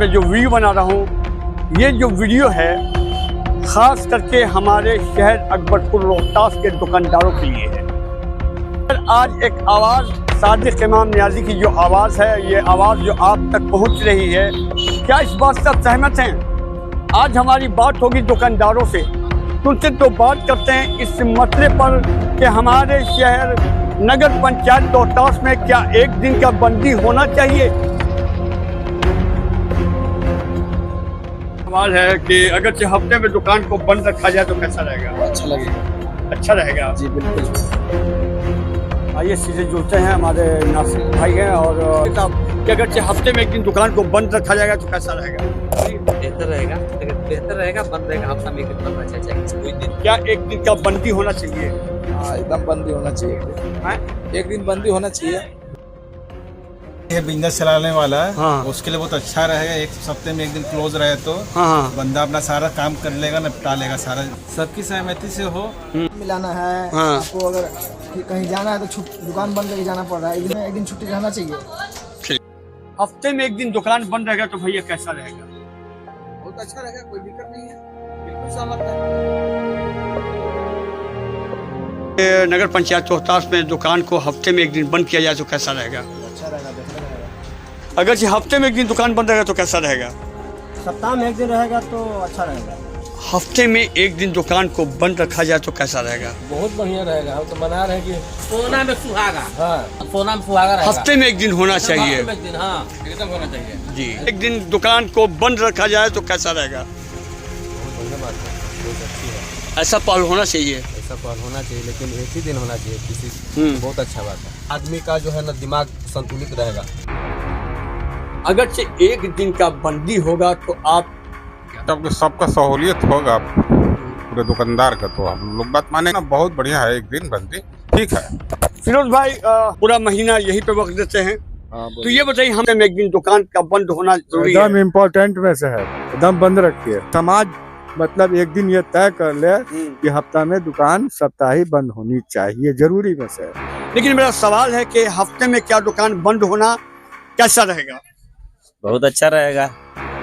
में जो वीडियो बना रहा हूँ, ये जो वीडियो है ख़ास करके हमारे शहर अकबरपुर रोहतास के दुकानदारों के लिए है। आज एक आवाज़ सादिक इमाम नियाज़ी की जो आवाज़ है, ये आवाज़ जो आप तक पहुँच रही है, क्या इस बात से आप सहमत हैं? आज हमारी बात होगी दुकानदारों से, उनसे तो बात करते हैं इस मसले पर कि हमारे शहर नगर पंचायत रोहतास में क्या एक दिन का बंदी होना चाहिए। सवाल है कि अगर से हफ्ते में दुकान को बंद रखा जाए तो कैसा रहेगा? अच्छा लगेगा। अच्छा रहेगा जी बिल्कुल। आइए सीधे जुड़ते हैं, हमारे नासिर भाई हैं और कि अगर से हफ्ते में एक दिन दुकान को बंद रखा जाएगा तो कैसा रहेगा? बेहतर रहेगा, बेहतर रहेगा, बंद रहेगा। हफ्ता में एक दिन बंद रहना चाहिए। कोई दिन क्या एक दिन का बंदी होना चाहिए? हाँ, एकदम बंदी होना चाहिए। एक दिन बंदी होना चाहिए। ये बिजनेस चलाने वाला है, हाँ। उसके लिए बहुत अच्छा रहेगा। एक हफ्ते में एक दिन क्लोज रहे तो हाँ बंदा अपना सारा काम कर लेगा, निपटा लेगा सारा। सबकी सहमति से हो। मिलाना है। हाँ। आपको अगर कहीं जाना है तो दुकान बंद करके जाना पड़ रहा है, एक दिन छुट्टी रहना चाहिए। हफ्ते में एक दिन दुकान बंद रहेगा तो भैया कैसा रहेगा? बहुत अच्छा रहेगा, कोई दिक्कत नहीं है, बिल्कुल सहमत है। नगर पंचायत रोहतास में दुकान को हफ्ते में एक दिन बंद किया जाए तो कैसा रहेगा? अच्छा रहेगा, बेहतर रहेगा। अगर से हफ्ते में एक दिन दुकान बंद रहेगा तो कैसा रहेगा? सप्ताह में एक दिन रहेगा तो अच्छा रहेगा। हफ्ते में एक दिन दुकान को बंद रखा जाए तो कैसा रहेगा? बहुत बढ़िया रहेगा। हम तो मना रहे हैं कि सोना में सुहागा, हाँ, सोना में सुहागा रहेगा। हफ्ते में एक दिन होना चाहिए। हफ्ते में एक दिन, हाँ, एकदम होना चाहिए। जी, एक दिन दुकान को बंद रखा जाए तो कैसा रहेगा? ऐसा पहल होना चाहिए। ऐसा पहल होना चाहिए, लेकिन एक ही दिन होना चाहिए किसी। बहुत अच्छा बात है। आदमी का जो है ना दिमाग संतुलित रहेगा। अगर से एक दिन का बंदी होगा तो आप तब सबका सहूलियत होगा पूरे दुकानदार का, तो हम लोग बात माने ना। बहुत बढ़िया है, एक दिन बंदी ठीक है। फिरोज भाई पूरा महीना यही पे वक्त देते हैं, तो ये बताइए हफ्ते में एक दिन दुकान का बंद होना जरूरी है? एकदम इम्पोर्टेंट में से है, एकदम बंद रखिए। समाज मतलब एक दिन ये तय कर ले कि हफ्ता में दुकान सप्ताही बंद होनी चाहिए, जरूरी में से है। लेकिन मेरा सवाल है कि हफ्ते में क्या दुकान बंद होना कैसा रहेगा? बहुत अच्छा रहेगा,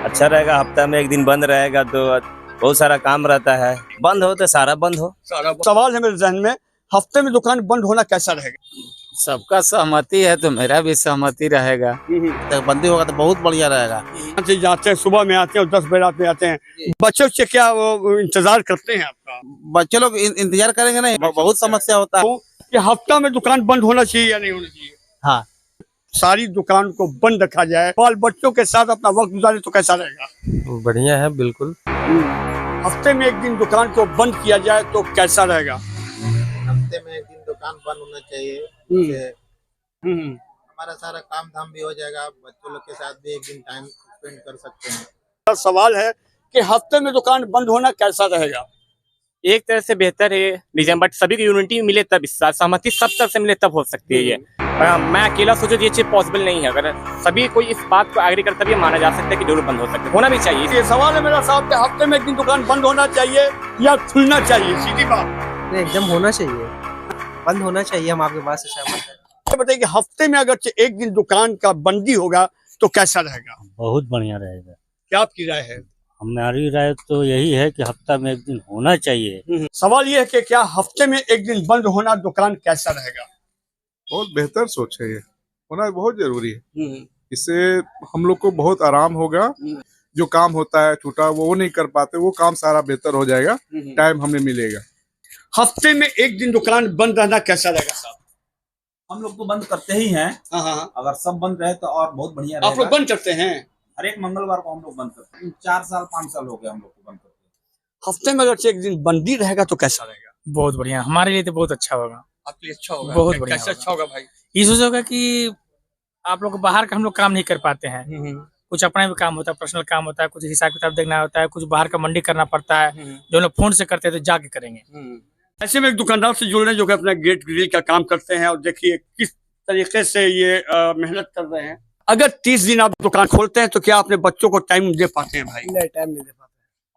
अच्छा रहेगा। हफ्ता में एक दिन बंद रहेगा तो बहुत सारा काम रहता है। बंद हो तो सारा बंद हो। सवाल है मेरे जहन में, हफ्ते में दुकान बंद होना कैसा रहेगा? सबका सहमति है तो मेरा भी सहमति रहेगा। तो बंदी होगा तो बहुत बढ़िया रहेगा। जाते हैं, सुबह में आते हैं और 10 बजे रात में आते हैं। बच्चों से क्या वो इंतजार करते हैं आपका? बच्चे लोग इंतजार करेंगे नहीं, बहुत समस्या होता है। कि हफ्ता में दुकान बंद होना चाहिए या नहीं होना चाहिए? हाँ, सारी दुकान को बंद रखा जाए, बाल बच्चों के साथ अपना वक्त गुजारे तो कैसा रहेगा? बढ़िया है, बिल्कुल। हफ्ते में एक दिन दुकान को बंद किया जाए तो कैसा रहेगा? हफ्ते में एक दिन दुकान बंद होना चाहिए। हमारा सारा काम धाम भी हो जाएगा, बच्चों लोग के साथ भी एक दिन टाइम स्पेंड कर सकते हैं। सवाल है कि हफ्ते में दुकान बंद होना कैसा रहेगा? एक तरह से बेहतर है डिजाइन, बट सभी की यूनिटी मिले तब, इस साथ सहमति सब तरफ से मिले तब हो सकती है ये। मैं अकेला सोचो ये चीज पॉसिबल नहीं है। अगर सभी कोई इस बात को एग्री करता भी माना जा सकता है कि जरूर बंद हो सकता है, होना भी चाहिए। ये सवाल है मेरा साहब कि हफ्ते में एक दिन दुकान बंद होना चाहिए या खुलना चाहिए? सीधी बात। एकदम होना चाहिए, बंद होना चाहिए। हम आपके बात से सहमत हैं। बताइए कि हफ्ते में अगर एक दिन दुकान का बंदी होगा तो कैसा रहेगा? बहुत बढ़िया रहेगा। क्या आपकी राय है? हमारी राय तो यही है कि हफ्ता में एक दिन होना चाहिए। सवाल ये है कि क्या हफ्ते में एक दिन बंद होना दुकान कैसा रहेगा? बहुत बेहतर सोच है, ये होना बहुत जरूरी है। इससे हम लोग को बहुत आराम होगा। जो काम होता है छूटा वो नहीं कर पाते, वो काम सारा बेहतर हो जाएगा, टाइम हमें मिलेगा। हफ्ते में एक दिन दुकान बंद रहना कैसा रहेगा साहब? हम लोग तो बंद करते ही हैं। हाँ। अगर सब बंद रहे तो और बहुत बढ़िया आप लोग बंद करते हैं? हर एक मंगलवार को हम लोग बंद करते हैं। 4 साल 5 साल हो गए हम लोग को बंद करते। हफ्ते में अगर एक दिन बंदी रहेगा तो कैसा रहेगा? बहुत बढ़िया, हमारे लिए तो बहुत अच्छा होगा। आपके लिए अच्छा होगा? बहुत बढ़िया कैसे अच्छा होगा भाई? इस वजह होगा कि आप लोग बाहर का हम लोग काम नहीं कर पाते हैं। कुछ अपना भी काम होता है, पर्सनल काम होता है, कुछ हिसाब किताब देखना होता है, कुछ बाहर का मंडी करना पड़ता है। जो लोग फोन से करते हैं तो जाके करेंगे। ऐसे में एक दुकानदार से जुड़ रहे हैं जो कि अपना गेट ग्रिल का काम करते हैं, और देखिए किस तरीके से ये मेहनत कर रहे हैं। अगर 30 दिन आप दुकान खोलते हैं तो क्या अपने बच्चों को टाइम दे पाते हैं भाई? नहीं, टाइम नहीं दे पाते।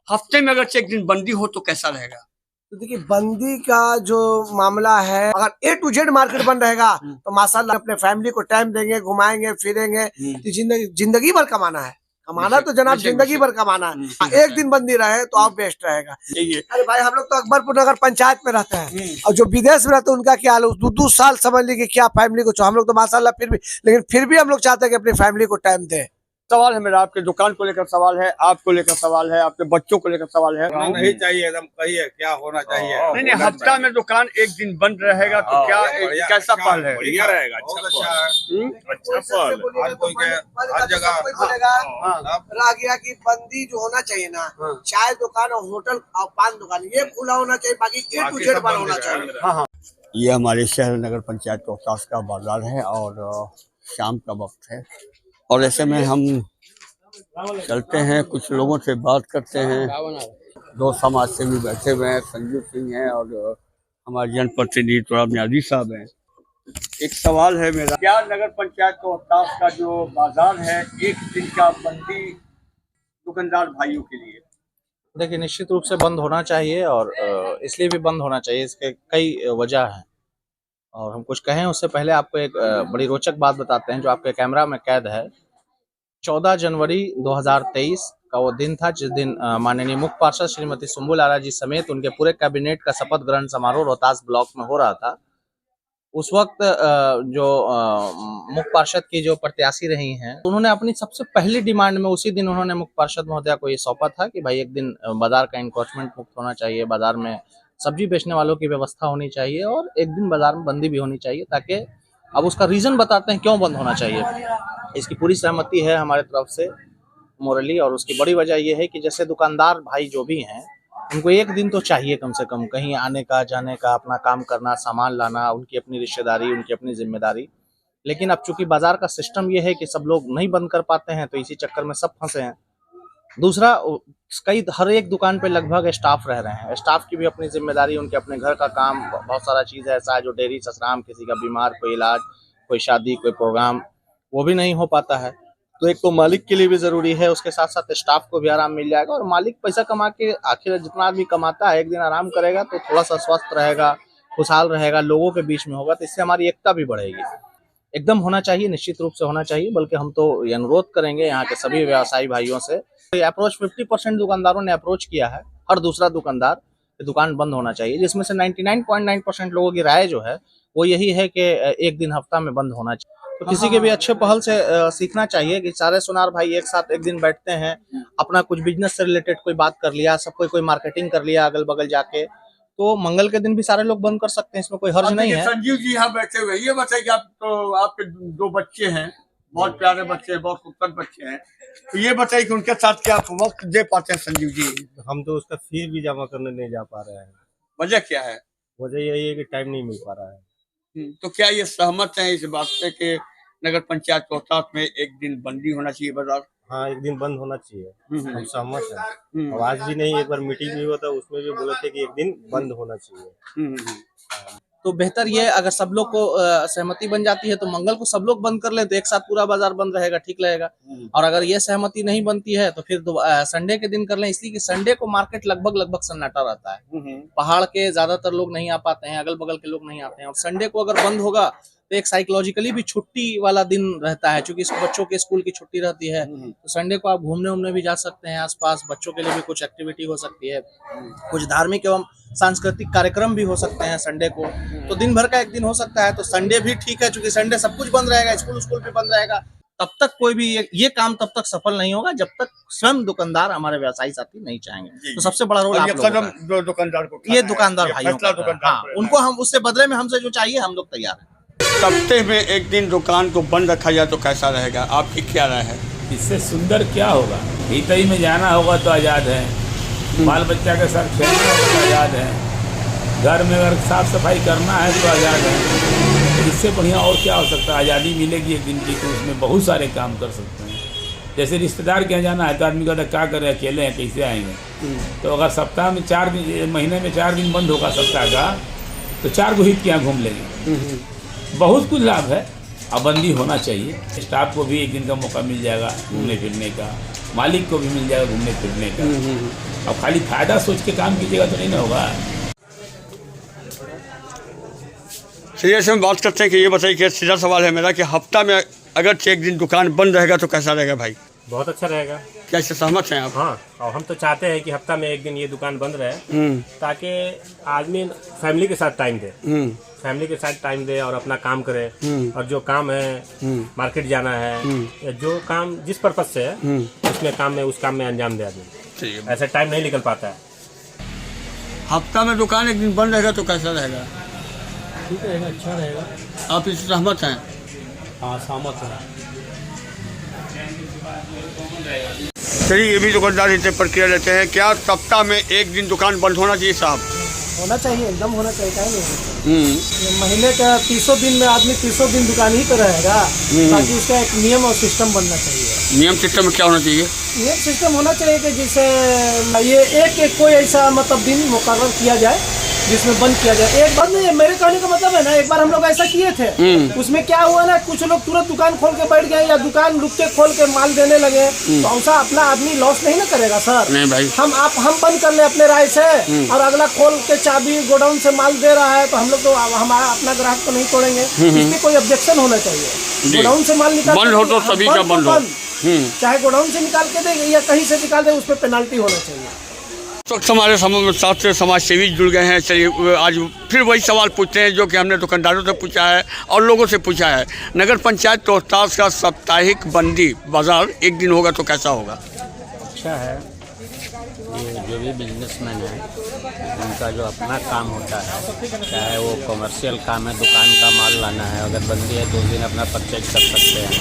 हफ्ते में अगर एक दिन बंदी हो तो कैसा रहेगा? तो देखिए, बंदी का जो मामला है, अगर A to Z मार्केट बंद रहेगा तो माशाल्लाह अपने फैमिली को टाइम देंगे, घुमाएंगे फिरेंगे, तो जिंदगी भर कमाना है। कमाना तो जनाब जिंदगी भर कमाना है, एक दिन बंदी रहे तो आप बेस्ट रहेगा। अरे भाई हम लोग तो अकबरपुर नगर पंचायत में रहते हैं और जो विदेश में रहते हैं उनका क्या हाल है, 2-2 साल समझ लीजिए क्या फैमिली को, हम लोग तो माशाल्लाह फिर भी हम लोग चाहते हैं कि अपनी फैमिली को टाइम दें। सवाल है मेरा, आपके दुकान को लेकर सवाल है, आपको लेकर सवाल है, आपके बच्चों को लेकर सवाल है। नहीं चाहिए, एकदम कहिए क्या होना चाहिए। नहीं, हफ्ता में दुकान एक दिन बंद रहेगा तो क्या कैसा पहल है? बढ़िया रहेगा, अच्छा पहल। हर कोई के हर जगह रह गया कि बंदी जो होना चाहिए ना, चाय दुकान और होटल और पान दुकान ये खुला होना चाहिए, बाकी A to Z बंद होना चाहिए। ये हमारे शहर नगर पंचायत रोहतास का बाजार है और शाम का वक्त है और ऐसे में हम चलते हैं, कुछ लोगों से बात करते हैं। 2 समाज सेवी बैठे हुए हैं, संजीव सिंह हैं और हमारे जनप्रतिनिधि थोड़ा न्याजी साहब हैं। एक सवाल है मेरा, क्या नगर पंचायत रोहतास का जो बाजार है एक दिन का बंदी दुकानदार भाइयों के लिए? देखिए निश्चित रूप से बंद होना चाहिए और इसलिए भी बंद होना चाहिए, इसके कई वजह हैं और हम कुछ कहें उससे पहले आपको एक बड़ी रोचक बात बताते हैं जो आपके कैमरा में कैद है। 14 जनवरी 2023 का वो दिन था जिस दिन माननीय मुख्य पार्षद श्रीमती सुंबुल आरा जी समेत उनके पूरे कैबिनेट का शपथ ग्रहण समारोह रोहतास ब्लॉक में हो रहा था। उस वक्त जो मुख्य पार्षद की जो प्रत्याशी रही हैं उन्होंने अपनी सबसे पहली डिमांड में उसी दिन उन्होंने मुख्य पार्षद महोदया को ये सौंपा था कि भाई एक दिन बाजार का इंक्रोचमेंट मुक्त होना चाहिए, बाजार में सब्जी बेचने वालों की व्यवस्था होनी चाहिए और एक दिन बाजार में बंदी भी होनी चाहिए, ताकि अब उसका रीजन बताते हैं क्यों बंद होना चाहिए। इसकी पूरी सहमति है हमारे तरफ से मोरली और उसकी बड़ी वजह यह है कि जैसे दुकानदार भाई जो भी हैं उनको एक दिन तो चाहिए कम से कम कहीं आने का जाने का, अपना काम करना, सामान लाना, उनकी अपनी रिश्तेदारी, उनकी अपनी जिम्मेदारी। लेकिन अब चूंकि बाजार का सिस्टम ये है कि सब लोग नहीं बंद कर पाते हैं तो इसी चक्कर में सब फंसे हैं। दूसरा, हर एक दुकान पे लगभग स्टाफ रह रहे हैं, स्टाफ की भी अपनी जिम्मेदारी, उनके अपने घर का काम, बहुत सारा चीज़ ऐसा है जो डेयरी ससराम, किसी का बीमार, कोई इलाज, कोई शादी, कोई प्रोग्राम, वो भी नहीं हो पाता है। तो एक तो मालिक के लिए भी ज़रूरी है, उसके साथ साथ स्टाफ को भी आराम मिल जाएगा और मालिक पैसा कमा के आखिर जितना आदमी कमाता है एक दिन आराम करेगा तो थोड़ा सा स्वस्थ रहेगा, खुशहाल रहेगा, लोगों के बीच में होगा, तो इससे हमारी एकता भी बढ़ेगी। एकदम होना चाहिए, निश्चित रूप से होना चाहिए, बल्कि हम तो ये अनुरोध करेंगे यहाँ के सभी व्यवसायी भाइयों से। अप्रोच 50% दुकानदारों ने अप्रोच किया है, हर दूसरा दुकानदार दुकान बंद होना चाहिए, जिसमें से 99.9% लोगों की राय जो है वो यही है कि एक दिन हफ्ता में बंद होना चाहिए। तो किसी के भी अच्छे पहल से सीखना चाहिए कि सारे सुनार भाई एक साथ एक दिन बैठते हैं, अपना कुछ बिजनेस से रिलेटेड कोई बात कर लिया, सब कोई मार्केटिंग कर लिया अगल बगल जाके, तो मंगल के दिन भी सारे लोग बंद कर सकते हैं, इसमें कोई हर्ज नहीं है। संजीव जी यहाँ बैठे हुए, ये बताइए आप तो आपके 2 बच्चे हैं, बहुत प्यारे बच्चे हैं, बहुत खूबसूरत बच्चे हैं, तो ये बताइए कि उनके साथ क्या आप वक्त दे पाते हैं संजीव जी? हम तो उसका फीस भी जमा करने नहीं जा पा रहे हैं। वजह क्या है? वजह यही है कि टाइम नहीं मिल पा रहा है। तो क्या ये सहमत है इस बात से कि नगर पंचायत रोहतास में एक दिन बंदी होना चाहिए बाजार? हाँ, एक दिन बंद होना चाहिए, हम सहमत हैं। और आज भी नहीं, एक बार मीटिंग भी हुआ था उसमें भी बोले थे कि एक दिन बंद होना चाहिए। तो बेहतर ये अगर सब लोग को सहमति बन जाती है तो मंगल को सब लोग बंद कर ले तो एक साथ पूरा बाजार बंद रहेगा, ठीक रहेगा। और अगर ये सहमति नहीं बनती है तो फिर संडे के दिन कर लें, इसलिए कि संडे को मार्केट लगभग सन्नाटा रहता है। पहाड़ के ज्यादातर लोग नहीं आ पाते हैं, अगल बगल के लोग नहीं आते हैं, और संडे को अगर बंद होगा तो एक साइकोलॉजिकली भी छुट्टी वाला दिन रहता है, क्योंकि बच्चों के स्कूल की छुट्टी रहती है। तो संडे को आप घूमने उमने भी जा सकते हैं आसपास, बच्चों के लिए भी कुछ एक्टिविटी हो सकती है, कुछ धार्मिक एवं सांस्कृतिक कार्यक्रम भी हो सकते हैं संडे को। तो दिन भर का एक दिन हो सकता है, तो संडे भी ठीक है, क्योंकि संडे सब कुछ बंद रहेगा, स्कूल भी बंद रहेगा। तब तक कोई भी ये काम तब तक सफल नहीं होगा जब तक स्वयं दुकानदार, हमारे व्यवसायी साथी नहीं चाहेंगे। तो सबसे बड़ा रोल आप लोगों का है। दुकानदार को, ये दुकानदार भाइयों का, उनको हम उससे बदले में हमसे जो चाहिए हम लोग तैयार हैं। हफ्ते में एक दिन दुकान को बंद रखा जाए तो कैसा रहेगा, आपकी क्या राय है? इससे सुंदर क्या होगा? भीतरी में जाना होगा तो आज़ाद है, बाल बच्चा के साथ खेलना होगा तो आज़ाद है, घर में अगर साफ सफाई करना है तो आज़ाद है। इससे बढ़िया और क्या हो सकता है? आज़ादी मिलेगी एक दिन की तो उसमें बहुत सारे काम कर सकते हैं। जैसे रिश्तेदार के यहाँ जाना है तो आदमी कहता क्या करें, अकेले हैं कैसे आएंगे? तो अगर सप्ताह में 4 दिन, महीने में 4 दिन बंद होगा सप्ताह का, तो 4 को हित के यहाँ घूम लेंगे। बहुत कुछ लाभ है। अब बंदी होना चाहिए, स्टाफ को भी एक दिन का मौका मिल जाएगा घूमने फिरने का, मालिक को भी मिल जाएगा घूमने फिरने का। अब खाली फायदा सोच के काम कीजिएगा तो नहीं ना होगा। चलिए ऐसे में बात करते हैं कि ये बताइए कि सीधा सवाल है मेरा कि हफ्ता में अगर एक दिन दुकान बंद रहेगा तो कैसा रहेगा भाई? बहुत अच्छा रहेगा। कैसे सहमत हैं आप? हाँ, और हम तो चाहते हैं कि हफ्ता में एक दिन ये दुकान बंद रहे, ताकि आदमी फैमिली के साथ टाइम दे, फैमिली के साथ टाइम दे और अपना काम करे। और जो काम है मार्केट जाना है या जो काम जिस पर्पज से है उसमें काम में उस काम में अंजाम दे आदमी। ऐसा टाइम नहीं निकल पाता है। हफ्ता में दुकान एक दिन बंद रहेगा तो कैसा रहेगा? ठीक रहेगा, अच्छा रहेगा। आप इससे सहमत हैं? हाँ, सहमत है। चलिए, ये भी दुकानदार इनसे प्रक्रिया लेते हैं। क्या सप्ताह में एक दिन दुकान बंद होना चाहिए साहब? होना चाहिए, एकदम होना चाहिए। क्या नहीं, महीने का 300 दिन में आदमी 300 दिन दुकान ही पे रहेगा, ताकि उसका एक नियम और सिस्टम बनना चाहिए। नियम सिस्टम में क्या होना चाहिए? नियम सिस्टम होना चाहिए कि जिससे ये एक कोई ऐसा मतलब दिन मुकर्रर किया जाए जिसमें बंद किया जाए। एक बार नहीं, मेरे कहने का मतलब है ना, एक बार हम लोग ऐसा किए थे, उसमें क्या हुआ ना, कुछ लोग तुरंत दुकान खोल के बैठ गए या दुकान रुक के खोल के माल देने लगे, तो ऐसा अपना आदमी लॉस नहीं ना करेगा सर? नहीं भाई, हम बंद कर ले अपने राय से, और अगला खोल के चाबी गोडाउन से माल दे रहा है, तो हम लोग तो हमारा अपना ग्राहक तो नहीं तोड़ेंगे। इसमें कोई ऑब्जेक्शन होना चाहिए। गोडाउन से माल निकाल बंद हो तो सभी का बंद हो, चाहे गोडाउन से निकाल के दे या कहीं से निकाल दे, उस पर पेनाल्टी होना चाहिए। तो हमारे साथ से समाज सेवी जुड़ गए हैं। चलिए, आज फिर वही सवाल पूछते हैं जो कि हमने दुकानदारों से पूछा है और लोगों से पूछा है। नगर पंचायत रोहतास का साप्ताहिक बंदी बाजार एक दिन होगा तो कैसा होगा? अच्छा है। ये जो भी बिजनेसमैन है उनका जो अपना काम होता है, चाहे वो कमर्शियल काम है, दुकान का माल लाना है, अगर बंदी है तो उस दिन अपना परचेज कर सकते हैं।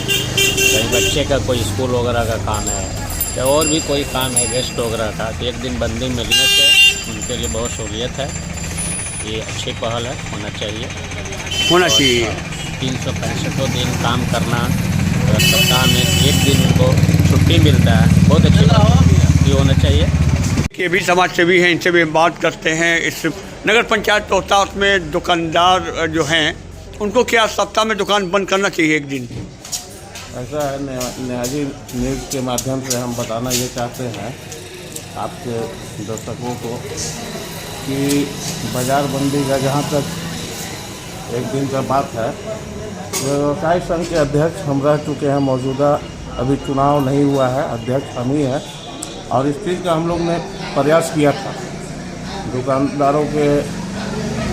कहीं बच्चे का कोई स्कूल वगैरह का काम है या और भी कोई काम है गेस्ट वगैरह का, तो एक दिन बंदी मिलने से उनके लिए बहुत सहूलियत है। ये अच्छी पहल है, होना चाहिए। 365 दिन काम करना, अगर सप्ताह में एक दिन उनको छुट्टी मिलता है, बहुत अच्छी बात है, ये होना चाहिए। ये भी समाज सेवी हैं, इनसे भी बात करते हैं। इस नगर पंचायत रोहतास में दुकानदार जो हैं उनको क्या सप्ताह में दुकान बंद करना चाहिए एक दिन? ऐसा है, न्याजी न्यूज़ के माध्यम से हम बताना ये चाहते हैं आपके दर्शकों को कि बाजार बंदी का जहाँ तक एक दिन का बात है, व्यवसाय संघ के अध्यक्ष हम रह चुके हैं मौजूदा, अभी चुनाव नहीं हुआ है, अध्यक्ष हम ही हैं, और इस चीज़ का हम लोग ने प्रयास किया था दुकानदारों के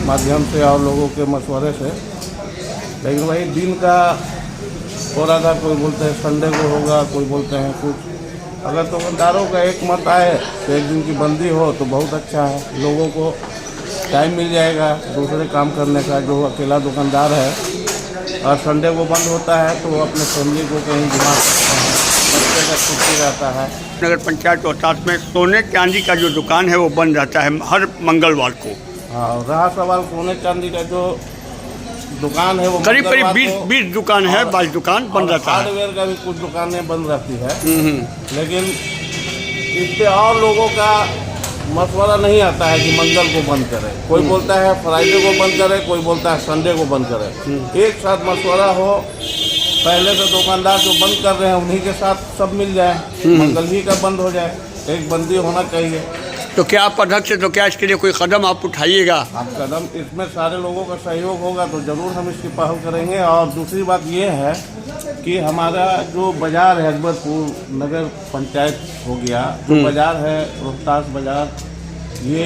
माध्यम से और लोगों के मशवरे से, लेकिन वही दिन का हो रहा था। कोई बोलते हैं संडे को होगा, कोई बोलते हैं कुछ। अगर दुकानदारों का एक मत आए तो एक दिन की बंदी हो तो बहुत अच्छा है, लोगों को टाइम मिल जाएगा दूसरे काम करने का। जो अकेला दुकानदार है और संडे को बंद होता है तो वो अपने फैमिली को कहीं घुमा सकते हैं, बच्चे का छुट्टी रहता है। नगर पंचायत रोहतास में सोने चांदी का जो दुकान है वो बंद रहता है हर मंगलवार को। हाँ, रहा सवाल सोने चांदी का जो दुकान है वो करीब 20 दुकान है, 22 दुकान बंद रहता है। हार्डवेयर का भी कुछ दुकानें बंद रहती है, लेकिन इस पे और लोगों का मशवरा नहीं आता है कि मंगल को बंद करें। कोई बोलता है फ्राइडे को बंद करें, कोई बोलता है संडे को बंद करें। एक साथ मशवरा हो, पहले से दुकानदार जो बंद कर रहे हैं उन्हीं के साथ सब मिल जाए, मंगल ही का बंद हो जाए, एक बंदी होना चाहिए। तो क्या आप अध्यक्ष, तो क्या इसके लिए कोई कदम आप उठाइएगा? आप कदम, इसमें सारे लोगों का सहयोग होगा तो जरूर हम इसकी पहल करेंगे। और दूसरी बात ये है कि हमारा जो बाज़ार है अकबरपुर नगर पंचायत हो गया, जो बाज़ार है रोहतास बाज़ार, ये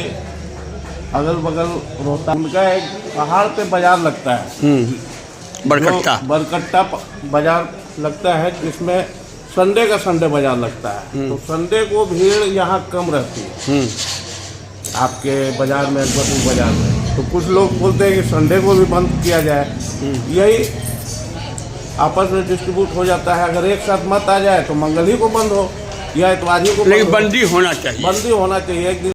अगल बगल रोहतास उनका एक पहाड़ पे बाज़ार लगता है, बरकट्टा बाज़ार लगता है, जिसमें संडे का संडे बाजार लगता है। तो संडे को भीड़ यहाँ कम रहती है आपके बाजार में, अकबरपुर बाजार में। तो कुछ लोग बोलते हैं कि संडे को भी बंद किया जाए, यही आपस में डिस्ट्रीब्यूट हो जाता है। अगर एक साथ मत आ जाए तो मंगल ही को बंद हो या इतवार ही को, लेकिन बंदी होना चाहिए, बंदी होना चाहिए एक दिन।